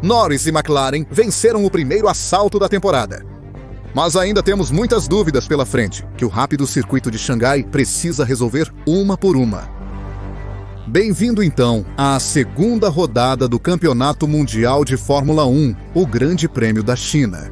Norris e McLaren venceram o primeiro assalto da temporada. Mas ainda temos muitas dúvidas pela frente, que o rápido circuito de Xangai precisa resolver uma por uma. Bem-vindo então à segunda rodada do Campeonato Mundial de Fórmula 1, o Grande Prêmio da China.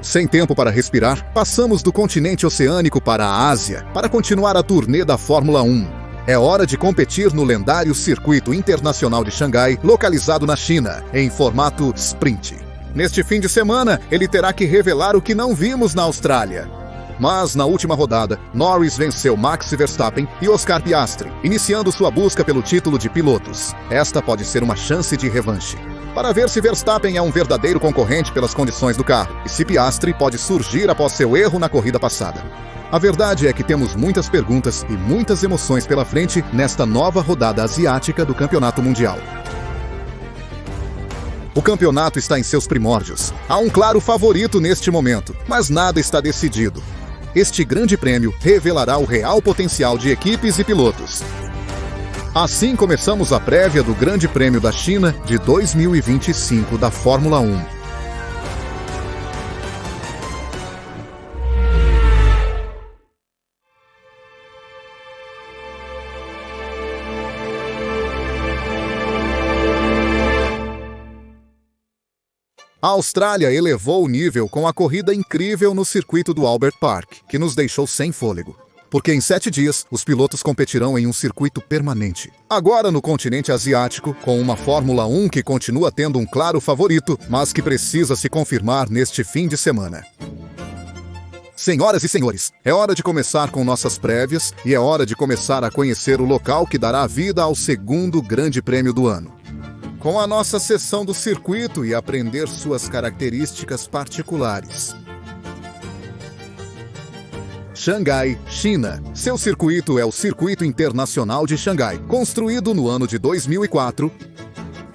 Sem tempo para respirar, passamos do continente oceânico para a Ásia para continuar a turnê da Fórmula 1. É hora de competir no lendário Circuito Internacional de Xangai, localizado na China, em formato sprint. Neste fim de semana, ele terá que revelar o que não vimos na Austrália. Mas, na última rodada, Norris venceu Max Verstappen e Oscar Piastri, iniciando sua busca pelo título de pilotos. Esta pode ser uma chance de revanche, para ver se Verstappen é um verdadeiro concorrente pelas condições do carro, e se Piastri pode surgir após seu erro na corrida passada. A verdade é que temos muitas perguntas e muitas emoções pela frente nesta nova rodada asiática do Campeonato Mundial. O campeonato está em seus primórdios. Há um claro favorito neste momento, mas nada está decidido. Este grande prêmio revelará o real potencial de equipes e pilotos. Assim começamos a prévia do Grande Prêmio da China de 2025 da Fórmula 1. A Austrália elevou o nível com a corrida incrível no circuito do Albert Park, que nos deixou sem fôlego. Porque em 7 dias, os pilotos competirão em um circuito permanente. Agora no continente asiático, com uma Fórmula 1 que continua tendo um claro favorito, mas que precisa se confirmar neste fim de semana. Senhoras e senhores, é hora de começar com nossas prévias e é hora de começar a conhecer o local que dará vida ao segundo Grande Prêmio do ano. Com a nossa seção do circuito e aprender suas características particulares. Xangai, China. Seu circuito é o Circuito Internacional de Xangai, construído no ano de 2004.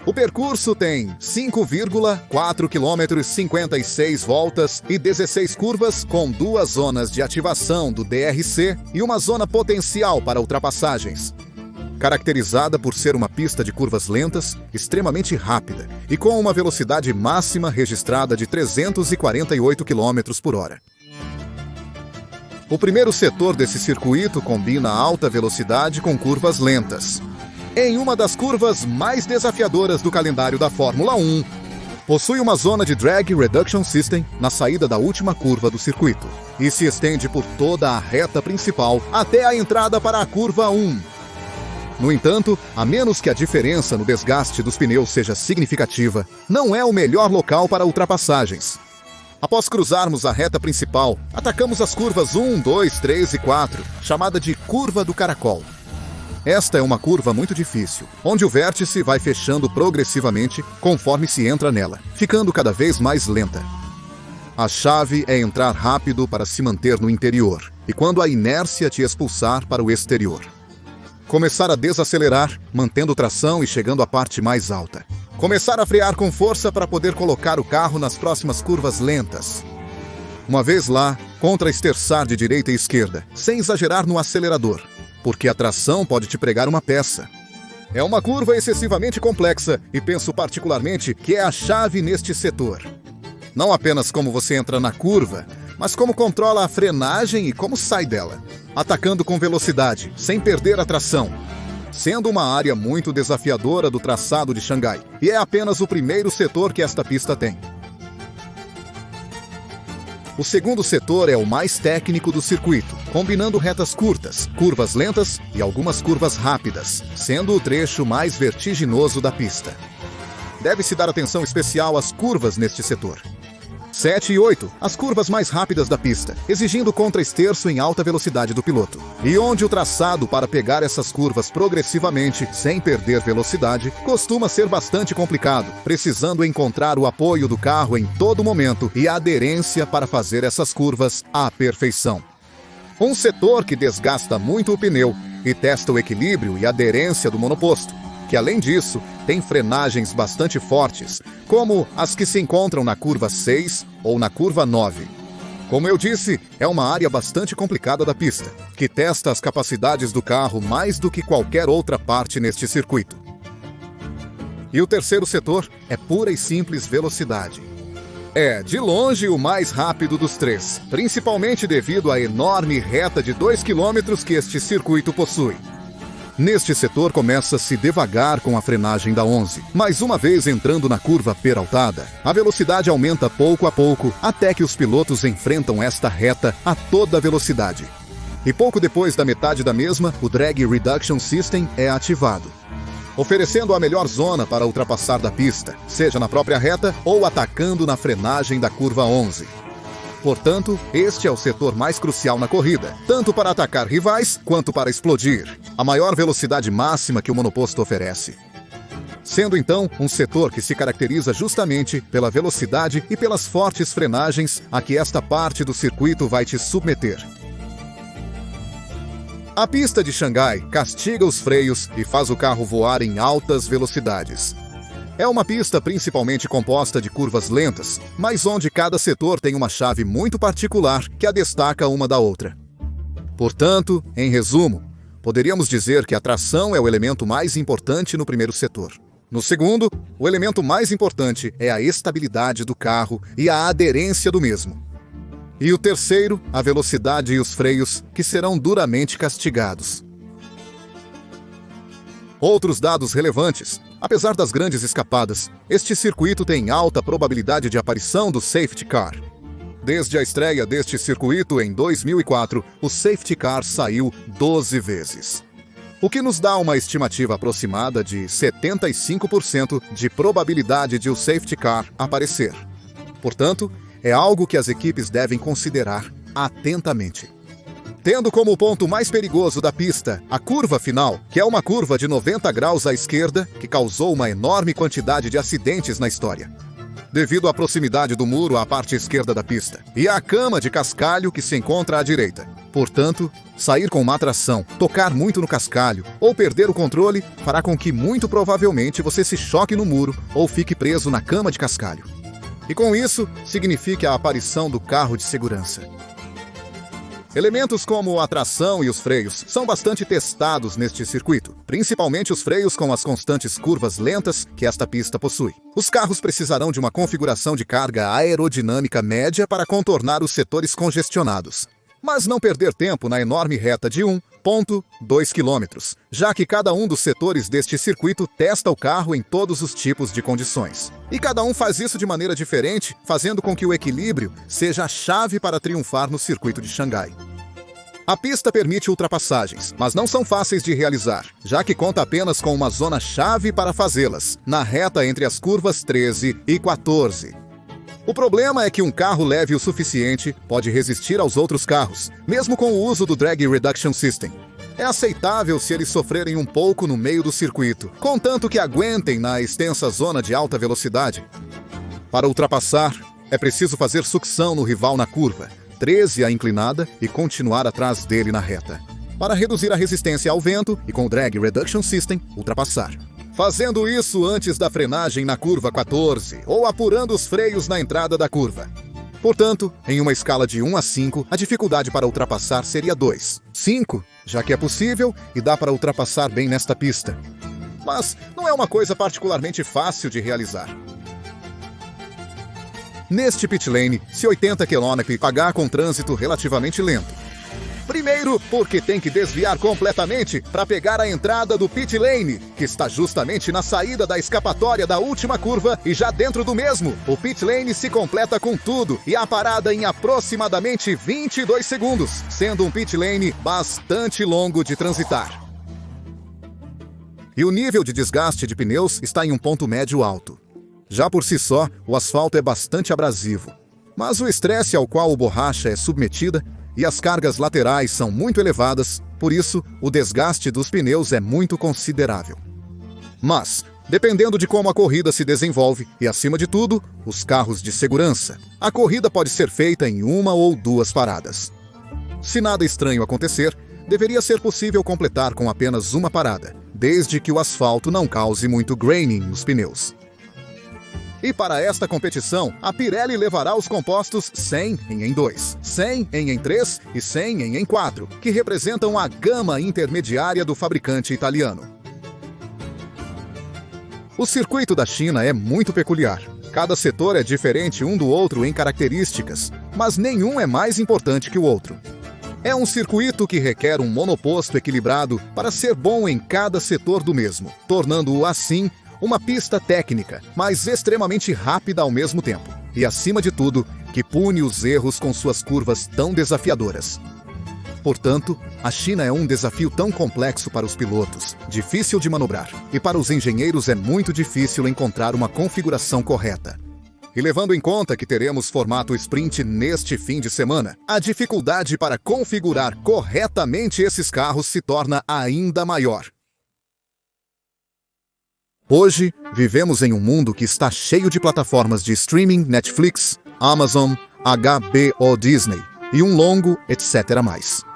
O percurso tem 5,4 km, 56 voltas e 16 curvas, com 2 zonas de ativação do DRC e uma zona potencial para ultrapassagens. Caracterizada por ser uma pista de curvas lentas, extremamente rápida e com uma velocidade máxima registrada de 348 km por hora. O primeiro setor desse circuito combina alta velocidade com curvas lentas. Em uma das curvas mais desafiadoras do calendário da Fórmula 1, possui uma zona de Drag Reduction System na saída da última curva do circuito e se estende por toda a reta principal até a entrada para a curva 1. No entanto, a menos que a diferença no desgaste dos pneus seja significativa, não é o melhor local para ultrapassagens. Após cruzarmos a reta principal, atacamos as curvas 1, 2, 3 e 4, chamada de Curva do Caracol. Esta é uma curva muito difícil, onde o vértice vai fechando progressivamente conforme se entra nela, ficando cada vez mais lenta. A chave é entrar rápido para se manter no interior, e quando a inércia te expulsar para o exterior. Começar a desacelerar, mantendo tração e chegando à parte mais alta. Começar a frear com força para poder colocar o carro nas próximas curvas lentas. Uma vez lá, contra-esterçar de direita e esquerda, sem exagerar no acelerador, porque a tração pode te pregar uma peça. É uma curva excessivamente complexa e penso particularmente que é a chave neste setor. Não apenas como você entra na curva, mas como controla a frenagem e como sai dela. Atacando com velocidade, sem perder a tração. Sendo uma área muito desafiadora do traçado de Xangai, e é apenas o primeiro setor que esta pista tem. O segundo setor é o mais técnico do circuito, combinando retas curtas, curvas lentas e algumas curvas rápidas, sendo o trecho mais vertiginoso da pista. Deve-se dar atenção especial às curvas neste setor. 7 e 8, as curvas mais rápidas da pista, exigindo contra-esterço em alta velocidade do piloto. E onde o traçado para pegar essas curvas progressivamente, sem perder velocidade, costuma ser bastante complicado, precisando encontrar o apoio do carro em todo momento e a aderência para fazer essas curvas à perfeição. Um setor que desgasta muito o pneu e testa o equilíbrio e aderência do monoposto, que além disso, tem frenagens bastante fortes, como as que se encontram na curva 6 ou na curva 9. Como eu disse, é uma área bastante complicada da pista, que testa as capacidades do carro mais do que qualquer outra parte neste circuito. E o terceiro setor é pura e simples velocidade. É, de longe, o mais rápido dos três, principalmente devido à enorme reta de 2 km que este circuito possui. Neste setor começa-se devagar com a frenagem da 11, mas uma vez entrando na curva peraltada, a velocidade aumenta pouco a pouco até que os pilotos enfrentam esta reta a toda velocidade. E pouco depois da metade da mesma, o Drag Reduction System é ativado, oferecendo a melhor zona para ultrapassar da pista, seja na própria reta ou atacando na frenagem da curva 11. Portanto, este é o setor mais crucial na corrida, tanto para atacar rivais quanto para explodir, a maior velocidade máxima que o monoposto oferece. Sendo então um setor que se caracteriza justamente pela velocidade e pelas fortes frenagens a que esta parte do circuito vai te submeter. A pista de Xangai castiga os freios e faz o carro voar em altas velocidades. É uma pista principalmente composta de curvas lentas, mas onde cada setor tem uma chave muito particular que a destaca uma da outra. Portanto, em resumo, poderíamos dizer que a tração é o elemento mais importante no primeiro setor. No segundo, o elemento mais importante é a estabilidade do carro e a aderência do mesmo. E o terceiro, a velocidade e os freios, que serão duramente castigados. Outros dados relevantes. Apesar das grandes escapadas, este circuito tem alta probabilidade de aparição do safety car. Desde a estreia deste circuito em 2004, o safety car saiu 12 vezes. O que nos dá uma estimativa aproximada de 75% de probabilidade de o safety car aparecer. Portanto, é algo que as equipes devem considerar atentamente. Tendo como ponto mais perigoso da pista a curva final, que é uma curva de 90 graus à esquerda, que causou uma enorme quantidade de acidentes na história, devido à proximidade do muro à parte esquerda da pista, e à cama de cascalho que se encontra à direita. Portanto, sair com má tração, tocar muito no cascalho ou perder o controle fará com que muito provavelmente você se choque no muro ou fique preso na cama de cascalho. E com isso, signifique a aparição do carro de segurança. Elementos como a tração e os freios são bastante testados neste circuito, principalmente os freios com as constantes curvas lentas que esta pista possui. Os carros precisarão de uma configuração de carga aerodinâmica média para contornar os setores congestionados, mas não perder tempo na enorme reta de 1,2 km, já que cada um dos setores deste circuito testa o carro em todos os tipos de condições. E cada um faz isso de maneira diferente, fazendo com que o equilíbrio seja a chave para triunfar no circuito de Xangai. A pista permite ultrapassagens, mas não são fáceis de realizar, já que conta apenas com uma zona-chave para fazê-las, na reta entre as curvas 13 e 14. O problema é que um carro leve o suficiente pode resistir aos outros carros, mesmo com o uso do Drag Reduction System. É aceitável se eles sofrerem um pouco no meio do circuito, contanto que aguentem na extensa zona de alta velocidade. Para ultrapassar, é preciso fazer sucção no rival na curva, 13 a inclinada, e continuar atrás dele na reta, para reduzir a resistência ao vento e com o Drag Reduction System ultrapassar. Fazendo isso antes da frenagem na curva 14 ou apurando os freios na entrada da curva. Portanto, em uma escala de 1 a 5, a dificuldade para ultrapassar seria 2. 5, já que é possível e dá para ultrapassar bem nesta pista. Mas não é uma coisa particularmente fácil de realizar. Neste pit lane, se 80 km pagar com trânsito relativamente lento. Primeiro, porque tem que desviar completamente para pegar a entrada do pit lane, que está justamente na saída da escapatória da última curva e já dentro do mesmo. O pit lane se completa com tudo e a parada em aproximadamente 22 segundos, sendo um pit lane bastante longo de transitar. E o nível de desgaste de pneus está em um ponto médio alto. Já por si só, o asfalto é bastante abrasivo, mas o estresse ao qual a borracha é submetida e as cargas laterais são muito elevadas, por isso o desgaste dos pneus é muito considerável. Mas, dependendo de como a corrida se desenvolve e, acima de tudo, os carros de segurança, a corrida pode ser feita em 1 ou 2 paradas. Se nada estranho acontecer, deveria ser possível completar com apenas uma parada, desde que o asfalto não cause muito graining nos pneus. E para esta competição, a Pirelli levará os compostos 100 em EN2, 100 em EN3 e 100 em EN4, que representam a gama intermediária do fabricante italiano. O circuito da China é muito peculiar. Cada setor é diferente um do outro em características, mas nenhum é mais importante que o outro. É um circuito que requer um monoposto equilibrado para ser bom em cada setor do mesmo, tornando-o assim uma pista técnica, mas extremamente rápida ao mesmo tempo. E, acima de tudo, que pune os erros com suas curvas tão desafiadoras. Portanto, a China é um desafio tão complexo para os pilotos, difícil de manobrar, e para os engenheiros é muito difícil encontrar uma configuração correta. E levando em conta que teremos formato sprint neste fim de semana, a dificuldade para configurar corretamente esses carros se torna ainda maior. Hoje, vivemos em um mundo que está cheio de plataformas de streaming, Netflix, Amazon, HBO Disney e um longo etc. mais.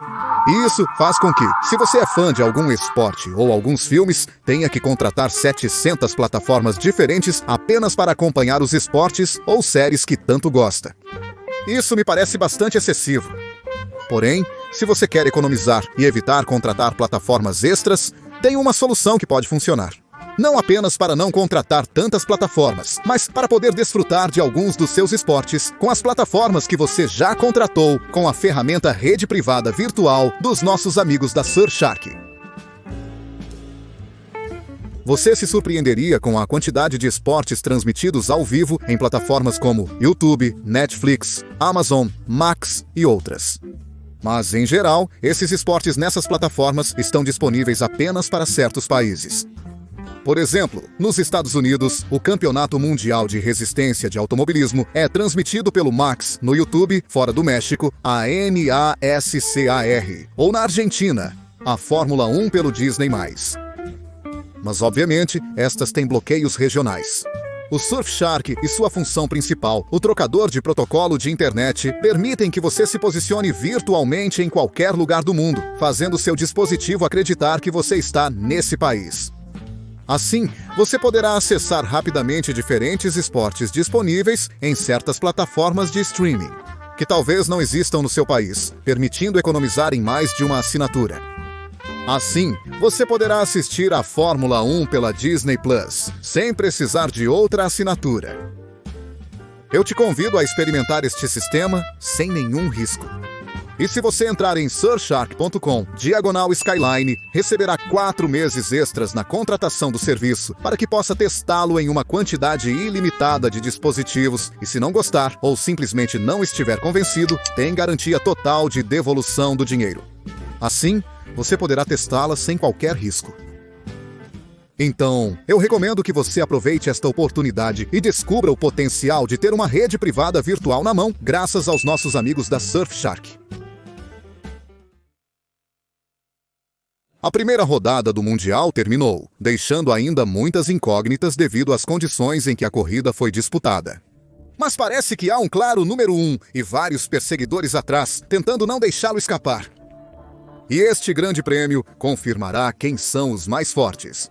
Isso faz com que, se você é fã de algum esporte ou alguns filmes, tenha que contratar 700 plataformas diferentes apenas para acompanhar os esportes ou séries que tanto gosta. Isso me parece bastante excessivo. Porém, se você quer economizar e evitar contratar plataformas extras, tem uma solução que pode funcionar. Não apenas para não contratar tantas plataformas, mas para poder desfrutar de alguns dos seus esportes com as plataformas que você já contratou com a ferramenta rede privada virtual dos nossos amigos da Surfshark. Você se surpreenderia com a quantidade de esportes transmitidos ao vivo em plataformas como YouTube, Netflix, Amazon, Max e outras. Mas, em geral, esses esportes nessas plataformas estão disponíveis apenas para certos países. Por exemplo, nos Estados Unidos, o Campeonato Mundial de Resistência de Automobilismo é transmitido pelo Max no YouTube, fora do México, a NASCAR, ou na Argentina, a Fórmula 1 pelo Disney+. Mas, obviamente, estas têm bloqueios regionais. O Surfshark e sua função principal, o trocador de protocolo de internet, permitem que você se posicione virtualmente em qualquer lugar do mundo, fazendo seu dispositivo acreditar que você está nesse país. Assim, você poderá acessar rapidamente diferentes esportes disponíveis em certas plataformas de streaming, que talvez não existam no seu país, permitindo economizar em mais de uma assinatura. Assim, você poderá assistir a Fórmula 1 pela Disney Plus, sem precisar de outra assinatura. Eu te convido a experimentar este sistema sem nenhum risco. E se você entrar em surfshark.com/Skyline, receberá 4 meses extras na contratação do serviço para que possa testá-lo em uma quantidade ilimitada de dispositivos e, se não gostar ou simplesmente não estiver convencido, tem garantia total de devolução do dinheiro. Assim, você poderá testá-la sem qualquer risco. Então, eu recomendo que você aproveite esta oportunidade e descubra o potencial de ter uma rede privada virtual na mão, graças aos nossos amigos da Surfshark. A primeira rodada do Mundial terminou, deixando ainda muitas incógnitas devido às condições em que a corrida foi disputada. Mas parece que há um claro número 1 e vários perseguidores atrás, tentando não deixá-lo escapar. E este grande prêmio confirmará quem são os mais fortes.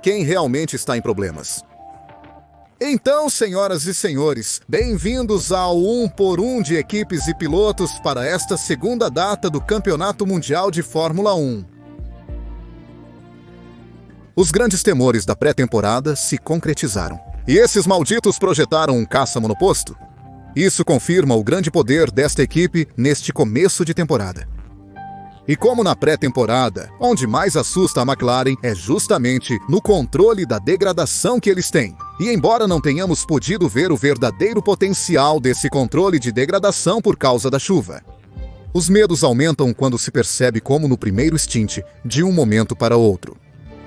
Quem realmente está em problemas. Então, senhoras e senhores, bem-vindos ao 1 por 1 de equipes e pilotos para esta segunda data do Campeonato Mundial de Fórmula 1. Os grandes temores da pré-temporada se concretizaram. E esses malditos projetaram um caça monoposto? Isso confirma o grande poder desta equipe neste começo de temporada. E como na pré-temporada, onde mais assusta a McLaren é justamente no controle da degradação que eles têm. E embora não tenhamos podido ver o verdadeiro potencial desse controle de degradação por causa da chuva, os medos aumentam quando se percebe como no primeiro stint, de um momento para outro.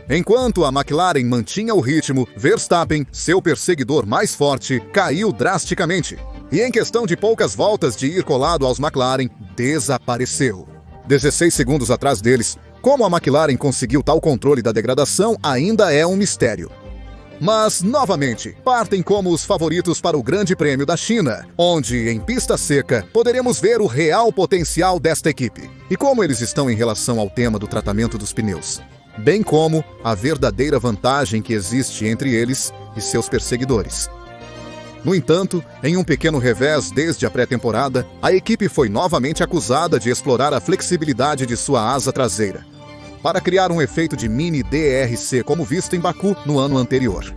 Enquanto a McLaren mantinha o ritmo, Verstappen, seu perseguidor mais forte, caiu drasticamente. E em questão de poucas voltas de ir colado aos McLaren, desapareceu. 16 segundos atrás deles. Como a McLaren conseguiu tal controle da degradação ainda é um mistério. Mas, novamente, partem como os favoritos para o Grande Prêmio da China, onde, em pista seca, poderemos ver o real potencial desta equipe. E como eles estão em relação ao tema do tratamento dos pneus. Bem como a verdadeira vantagem que existe entre eles e seus perseguidores. No entanto, em um pequeno revés desde a pré-temporada, a equipe foi novamente acusada de explorar a flexibilidade de sua asa traseira. para criar um efeito de mini DRC como visto em Baku no ano anterior.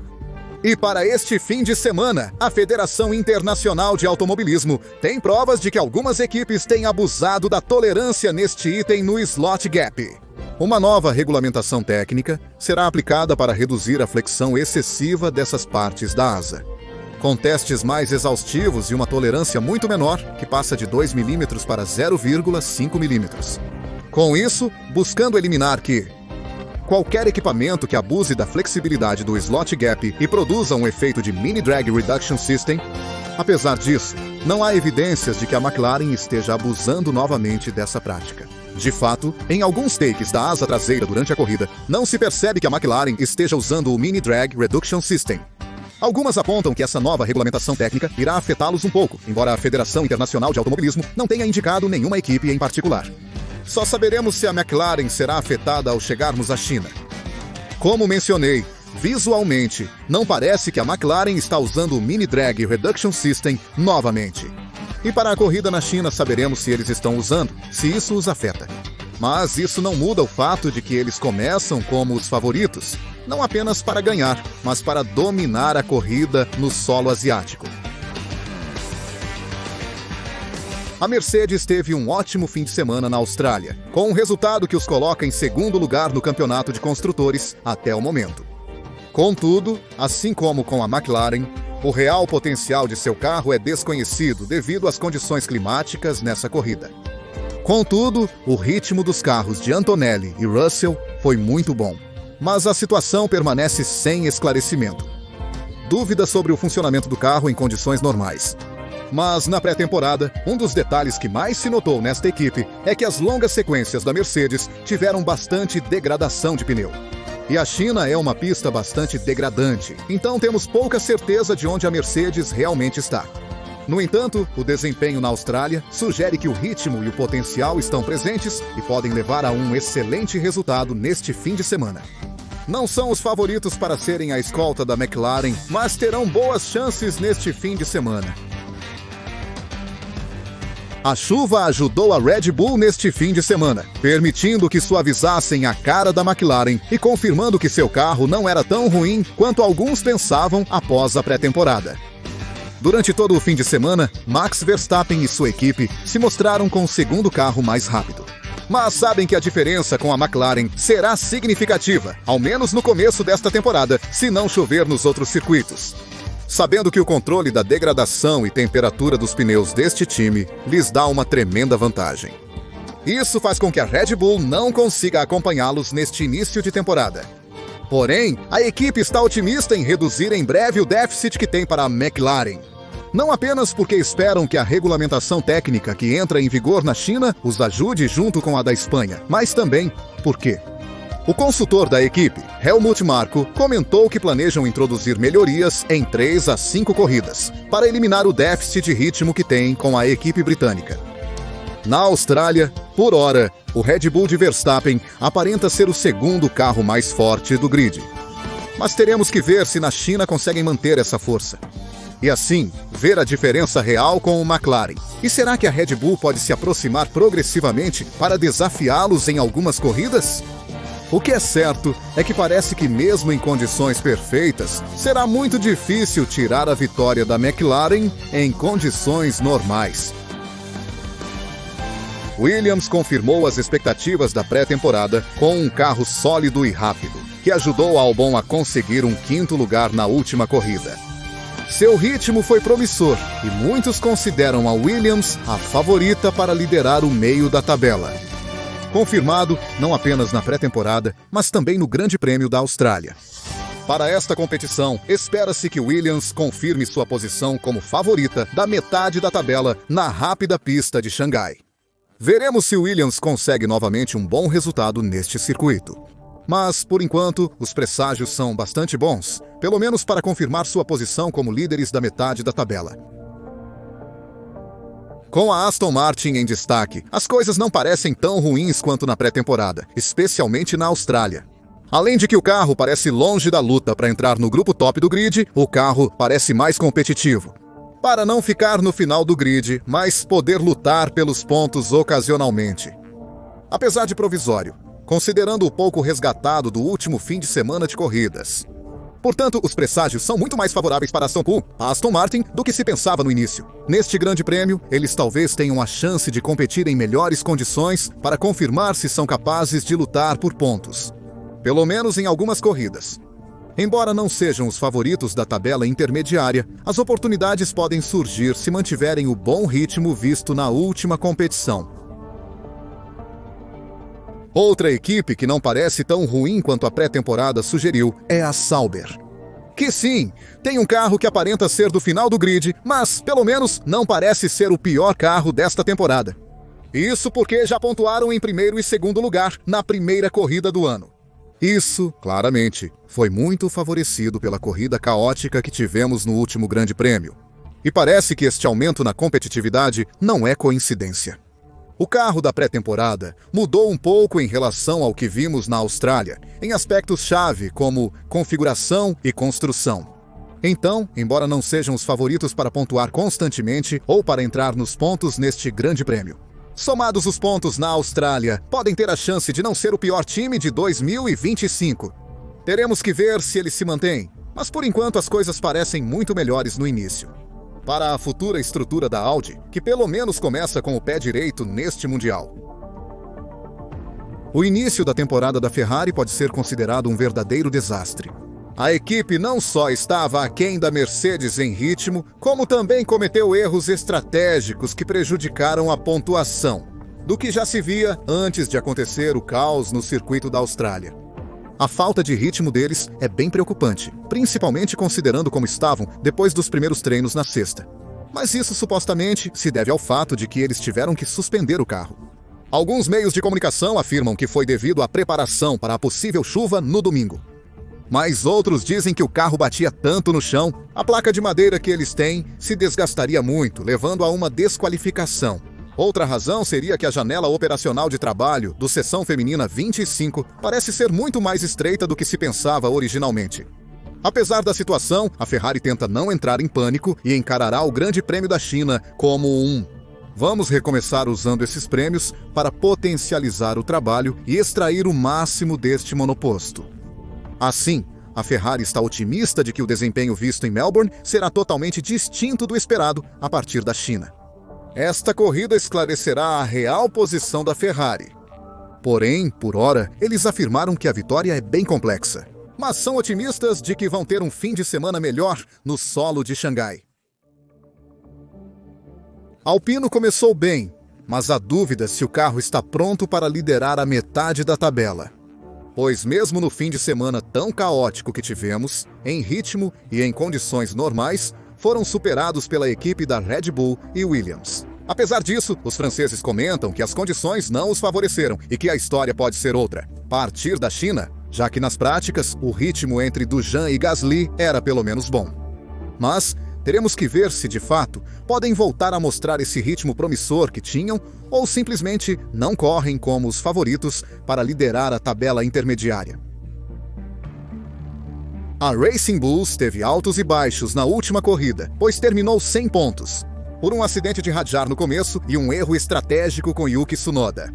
E para este fim de semana, a Federação Internacional de Automobilismo tem provas de que algumas equipes têm abusado da tolerância neste item no slot gap. Uma nova regulamentação técnica será aplicada para reduzir a flexão excessiva dessas partes da asa, com testes mais exaustivos e uma tolerância muito menor, que passa de 2 mm para 0,5 mm. Com isso, buscando eliminar qualquer equipamento que abuse da flexibilidade do slot gap e produza um efeito de mini drag reduction system. Apesar disso, não há evidências de que a McLaren esteja abusando novamente dessa prática. De fato, em alguns takes da asa traseira durante a corrida, não se percebe que a McLaren esteja usando o mini drag reduction system. Algumas apontam que essa nova regulamentação técnica irá afetá-los um pouco, embora a Federação Internacional de Automobilismo não tenha indicado nenhuma equipe em particular. Só saberemos se a McLaren será afetada ao chegarmos à China. Como mencionei, visualmente, não parece que a McLaren está usando o Mini Drag Reduction System novamente. E para a corrida na China saberemos se eles estão usando, se isso os afeta. Mas isso não muda o fato de que eles começam como os favoritos, não apenas para ganhar, mas para dominar a corrida no solo asiático. A Mercedes teve um ótimo fim de semana na Austrália, com um resultado que os coloca em segundo lugar no campeonato de construtores até o momento. Contudo, assim como com a McLaren, o real potencial de seu carro é desconhecido devido às condições climáticas nessa corrida. Contudo, o ritmo dos carros de Antonelli e Russell foi muito bom, mas a situação permanece sem esclarecimento. Dúvidas sobre o funcionamento do carro em condições normais. Mas na pré-temporada, um dos detalhes que mais se notou nesta equipe é que as longas sequências da Mercedes tiveram bastante degradação de pneu. E a China é uma pista bastante degradante, então temos pouca certeza de onde a Mercedes realmente está. No entanto, o desempenho na Austrália sugere que o ritmo e o potencial estão presentes e podem levar a um excelente resultado neste fim de semana. Não são os favoritos para serem a escolta da McLaren, mas terão boas chances neste fim de semana. A chuva ajudou a Red Bull neste fim de semana, permitindo que suavizassem a cara da McLaren e confirmando que seu carro não era tão ruim quanto alguns pensavam após a pré-temporada. Durante todo o fim de semana, Max Verstappen e sua equipe se mostraram com o segundo carro mais rápido. Mas sabem que a diferença com a McLaren será significativa, ao menos no começo desta temporada, se não chover nos outros circuitos. Sabendo que o controle da degradação e temperatura dos pneus deste time lhes dá uma tremenda vantagem. Isso faz com que a Red Bull não consiga acompanhá-los neste início de temporada. Porém, a equipe está otimista em reduzir em breve o déficit que tem para a McLaren. Não apenas porque esperam que a regulamentação técnica que entra em vigor na China os ajude junto com a da Espanha, mas também porque o consultor da equipe, Helmut Marko, comentou que planejam introduzir melhorias em 3 a 5 corridas, para eliminar o déficit de ritmo que tem com a equipe britânica. Na Austrália, por hora, o Red Bull de Verstappen aparenta ser o segundo carro mais forte do grid. Mas teremos que ver se na China conseguem manter essa força. E assim, ver a diferença real com o McLaren. E será que a Red Bull pode se aproximar progressivamente para desafiá-los em algumas corridas? O que é certo é que parece que mesmo em condições perfeitas, será muito difícil tirar a vitória da McLaren em condições normais. Williams confirmou as expectativas da pré-temporada com um carro sólido e rápido, que ajudou a Albon a conseguir um 5º lugar na última corrida. Seu ritmo foi promissor e muitos consideram a Williams a favorita para liderar o meio da tabela. Confirmado não apenas na pré-temporada, mas também no Grande Prêmio da Austrália. Para esta competição, espera-se que Williams confirme sua posição como favorita da metade da tabela na rápida pista de Xangai. Veremos se Williams consegue novamente um bom resultado neste circuito. Mas, por enquanto, os presságios são bastante bons, pelo menos para confirmar sua posição como líderes da metade da tabela. Com a Aston Martin em destaque, as coisas não parecem tão ruins quanto na pré-temporada, especialmente na Austrália. Além de que o carro parece longe da luta para entrar no grupo top do grid, o carro parece mais competitivo. Para não ficar no final do grid, mas poder lutar pelos pontos ocasionalmente. Apesar de provisório, considerando o pouco resgatado do último fim de semana de corridas. Portanto, os presságios são muito mais favoráveis para a Aston Martin do que se pensava no início. Neste grande prêmio, eles talvez tenham a chance de competir em melhores condições para confirmar se são capazes de lutar por pontos. Pelo menos em algumas corridas. Embora não sejam os favoritos da tabela intermediária, as oportunidades podem surgir se mantiverem o bom ritmo visto na última competição. Outra equipe que não parece tão ruim quanto a pré-temporada sugeriu é a Sauber. Que sim, tem um carro que aparenta ser do final do grid, mas, pelo menos, não parece ser o pior carro desta temporada. Isso porque já pontuaram em primeiro e segundo lugar na primeira corrida do ano. Isso, claramente, foi muito favorecido pela corrida caótica que tivemos no último Grande Prêmio. E parece que este aumento na competitividade não é coincidência. O carro da pré-temporada mudou um pouco em relação ao que vimos na Austrália, em aspectos-chave como configuração e construção. Então, embora não sejam os favoritos para pontuar constantemente ou para entrar nos pontos neste Grande Prêmio, somados os pontos na Austrália, podem ter a chance de não ser o pior time de 2025. Teremos que ver se ele se mantém, mas por enquanto as coisas parecem muito melhores no início. Para a futura estrutura da Audi, que pelo menos começa com o pé direito neste Mundial. O início da temporada da Ferrari pode ser considerado um verdadeiro desastre. A equipe não só estava aquém da Mercedes em ritmo, como também cometeu erros estratégicos que prejudicaram a pontuação, do que já se via antes de acontecer o caos no circuito da Austrália. A falta de ritmo deles é bem preocupante, principalmente considerando como estavam depois dos primeiros treinos na sexta. Mas isso supostamente se deve ao fato de que eles tiveram que suspender o carro. Alguns meios de comunicação afirmam que foi devido à preparação para a possível chuva no domingo. Mas outros dizem que o carro batia tanto no chão, a placa de madeira que eles têm se desgastaria muito, levando a uma desqualificação. Outra razão seria que a janela operacional de trabalho do Seção Feminina 25 parece ser muito mais estreita do que se pensava originalmente. Apesar da situação, a Ferrari tenta não entrar em pânico e encarará o Grande Prêmio da China como vamos recomeçar usando esses prêmios para potencializar o trabalho e extrair o máximo deste monoposto. Assim, a Ferrari está otimista de que o desempenho visto em Melbourne será totalmente distinto do esperado a partir da China. Esta corrida esclarecerá a real posição da Ferrari. Porém, por hora, eles afirmaram que a vitória é bem complexa, mas são otimistas de que vão ter um fim de semana melhor no solo de Xangai. Alpino começou bem, mas há dúvida se o carro está pronto para liderar a metade da tabela. Pois mesmo no fim de semana tão caótico que tivemos, em ritmo e em condições normais, foram superados pela equipe da Red Bull e Williams. Apesar disso, os franceses comentam que as condições não os favoreceram e que a história pode ser outra. Partir da China, já que nas práticas o ritmo entre Dujan e Gasly era pelo menos bom. Mas teremos que ver se de fato podem voltar a mostrar esse ritmo promissor que tinham ou simplesmente não correm como os favoritos para liderar a tabela intermediária. A Racing Bulls teve altos e baixos na última corrida, pois terminou sem pontos, por um acidente de radiar no começo e um erro estratégico com Yuki Tsunoda.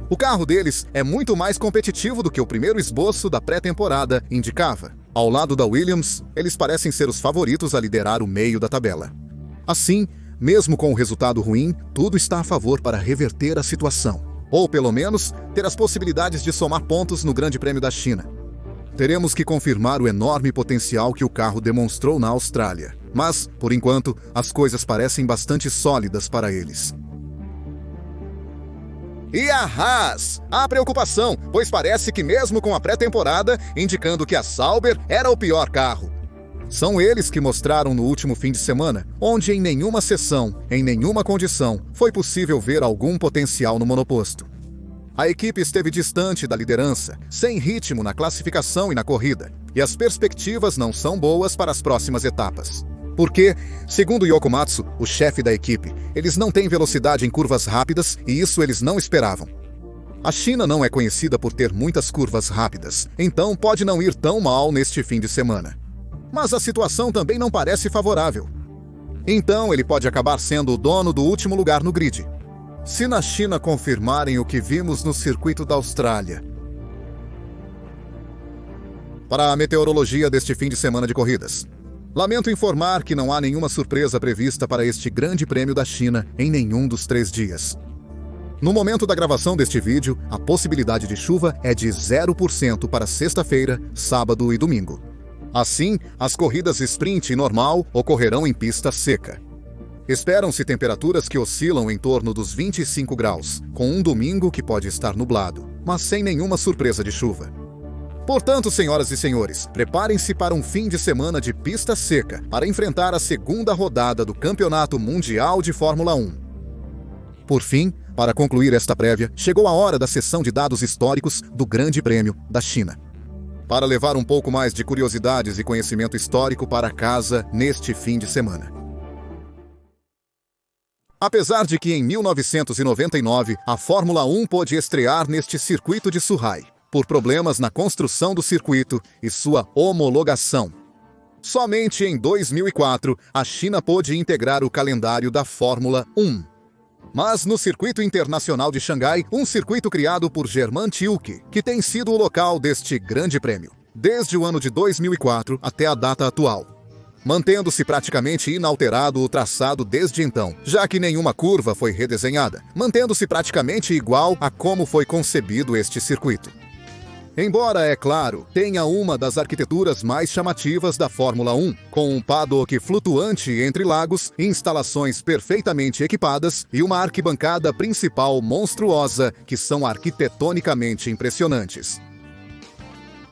O carro deles é muito mais competitivo do que o primeiro esboço da pré-temporada indicava. Ao lado da Williams, eles parecem ser os favoritos a liderar o meio da tabela. Assim, mesmo com o resultado ruim, tudo está a favor para reverter a situação, ou pelo menos ter as possibilidades de somar pontos no Grande Prêmio da China. Teremos que confirmar o enorme potencial que o carro demonstrou na Austrália. Mas, por enquanto, as coisas parecem bastante sólidas para eles. E a Haas? Há preocupação, pois parece que mesmo com a pré-temporada, indicando que a Sauber era o pior carro. São eles que mostraram no último fim de semana, onde em nenhuma sessão, em nenhuma condição, foi possível ver algum potencial no monoposto. A equipe esteve distante da liderança, sem ritmo na classificação e na corrida, e as perspectivas não são boas para as próximas etapas. Porque, segundo Yoko Matsu, o chefe da equipe, eles não têm velocidade em curvas rápidas e isso eles não esperavam. A China não é conhecida por ter muitas curvas rápidas, então pode não ir tão mal neste fim de semana. Mas a situação também não parece favorável. Então ele pode acabar sendo o dono do último lugar no grid. Se na China confirmarem o que vimos no circuito da Austrália, Para a meteorologia deste fim de semana de corridas. Lamento informar que não há nenhuma surpresa prevista para este Grande Prêmio da China em nenhum dos 3 dias. No momento da gravação deste vídeo, a possibilidade de chuva é de 0% para sexta-feira, sábado e domingo. Assim, as corridas sprint e normal ocorrerão em pista seca. Esperam-se temperaturas que oscilam em torno dos 25 graus, com um domingo que pode estar nublado, mas sem nenhuma surpresa de chuva. Portanto, senhoras e senhores, preparem-se para um fim de semana de pista seca para enfrentar a segunda rodada do Campeonato Mundial de Fórmula 1. Por fim, para concluir esta prévia, chegou a hora da sessão de dados históricos do Grande Prêmio da China. Para levar um pouco mais de curiosidades e conhecimento histórico para casa neste fim de semana. Apesar de que em 1999 a Fórmula 1 pôde estrear neste circuito de Zhuhai, por problemas na construção do circuito e sua homologação. Somente em 2004 a China pôde integrar o calendário da Fórmula 1. Mas no Circuito Internacional de Xangai, um circuito criado por Germain Tilke, que tem sido o local deste grande prêmio, desde o ano de 2004 até a data atual, mantendo-se praticamente inalterado o traçado desde então, já que nenhuma curva foi redesenhada, mantendo-se praticamente igual a como foi concebido este circuito. Embora, é claro, tenha uma das arquiteturas mais chamativas da Fórmula 1, com um paddock flutuante entre lagos, instalações perfeitamente equipadas e uma arquibancada principal monstruosa que são arquitetonicamente impressionantes.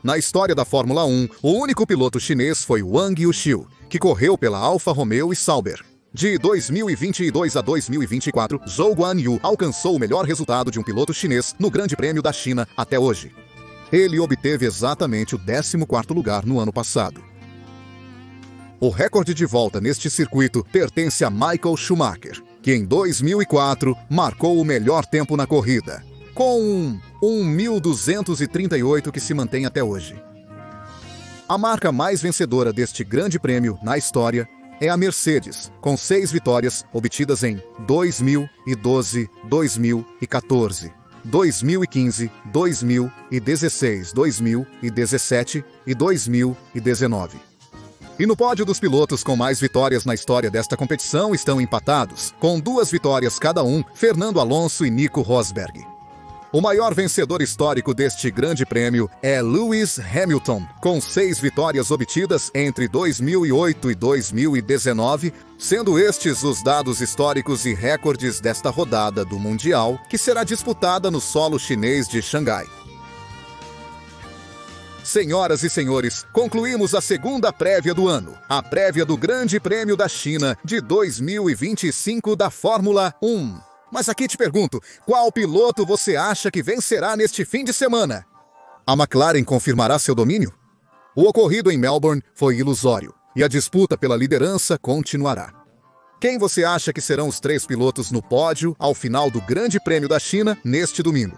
Na história da Fórmula 1, o único piloto chinês foi Wang Yuqiu, que correu pela Alfa Romeo e Sauber. De 2022 a 2024, Zhou Guanyu alcançou o melhor resultado de um piloto chinês no Grande Prêmio da China até hoje. Ele obteve exatamente o 14º lugar no ano passado. O recorde de volta neste circuito pertence a Michael Schumacher, que em 2004 marcou o melhor tempo na corrida, com 1.238 que se mantém até hoje. A marca mais vencedora deste grande prêmio na história é a Mercedes, com 6 vitórias obtidas em 2012, 2014, 2015, 2016, 2017 e 2019. E no pódio dos pilotos com mais vitórias na história desta competição estão empatados, com 2 vitórias cada um, Fernando Alonso e Nico Rosberg. O maior vencedor histórico deste grande prêmio é Lewis Hamilton, com 6 vitórias obtidas entre 2008 e 2019, sendo estes os dados históricos e recordes desta rodada do Mundial, que será disputada no solo chinês de Xangai. Senhoras e senhores, concluímos a segunda prévia do ano, a prévia do Grande Prêmio da China de 2025 da Fórmula 1. Mas aqui te pergunto, qual piloto você acha que vencerá neste fim de semana? A McLaren confirmará seu domínio? O ocorrido em Melbourne foi ilusório, e a disputa pela liderança continuará. Quem você acha que serão os 3 pilotos no pódio ao final do Grande Prêmio da China neste domingo?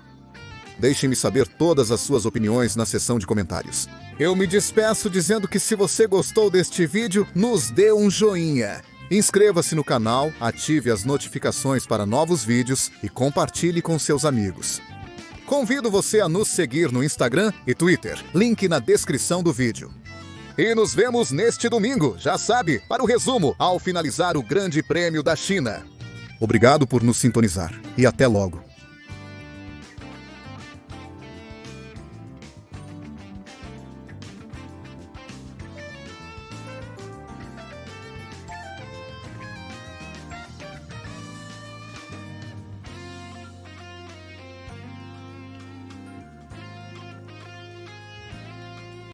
Deixe-me saber todas as suas opiniões na seção de comentários. Eu me despeço dizendo que se você gostou deste vídeo, nos dê um joinha. Inscreva-se no canal, ative as notificações para novos vídeos e compartilhe com seus amigos. Convido você a nos seguir no Instagram e Twitter, link na descrição do vídeo. E nos vemos neste domingo, já sabe, para o resumo ao finalizar o Grande Prêmio da China. Obrigado por nos sintonizar e até logo.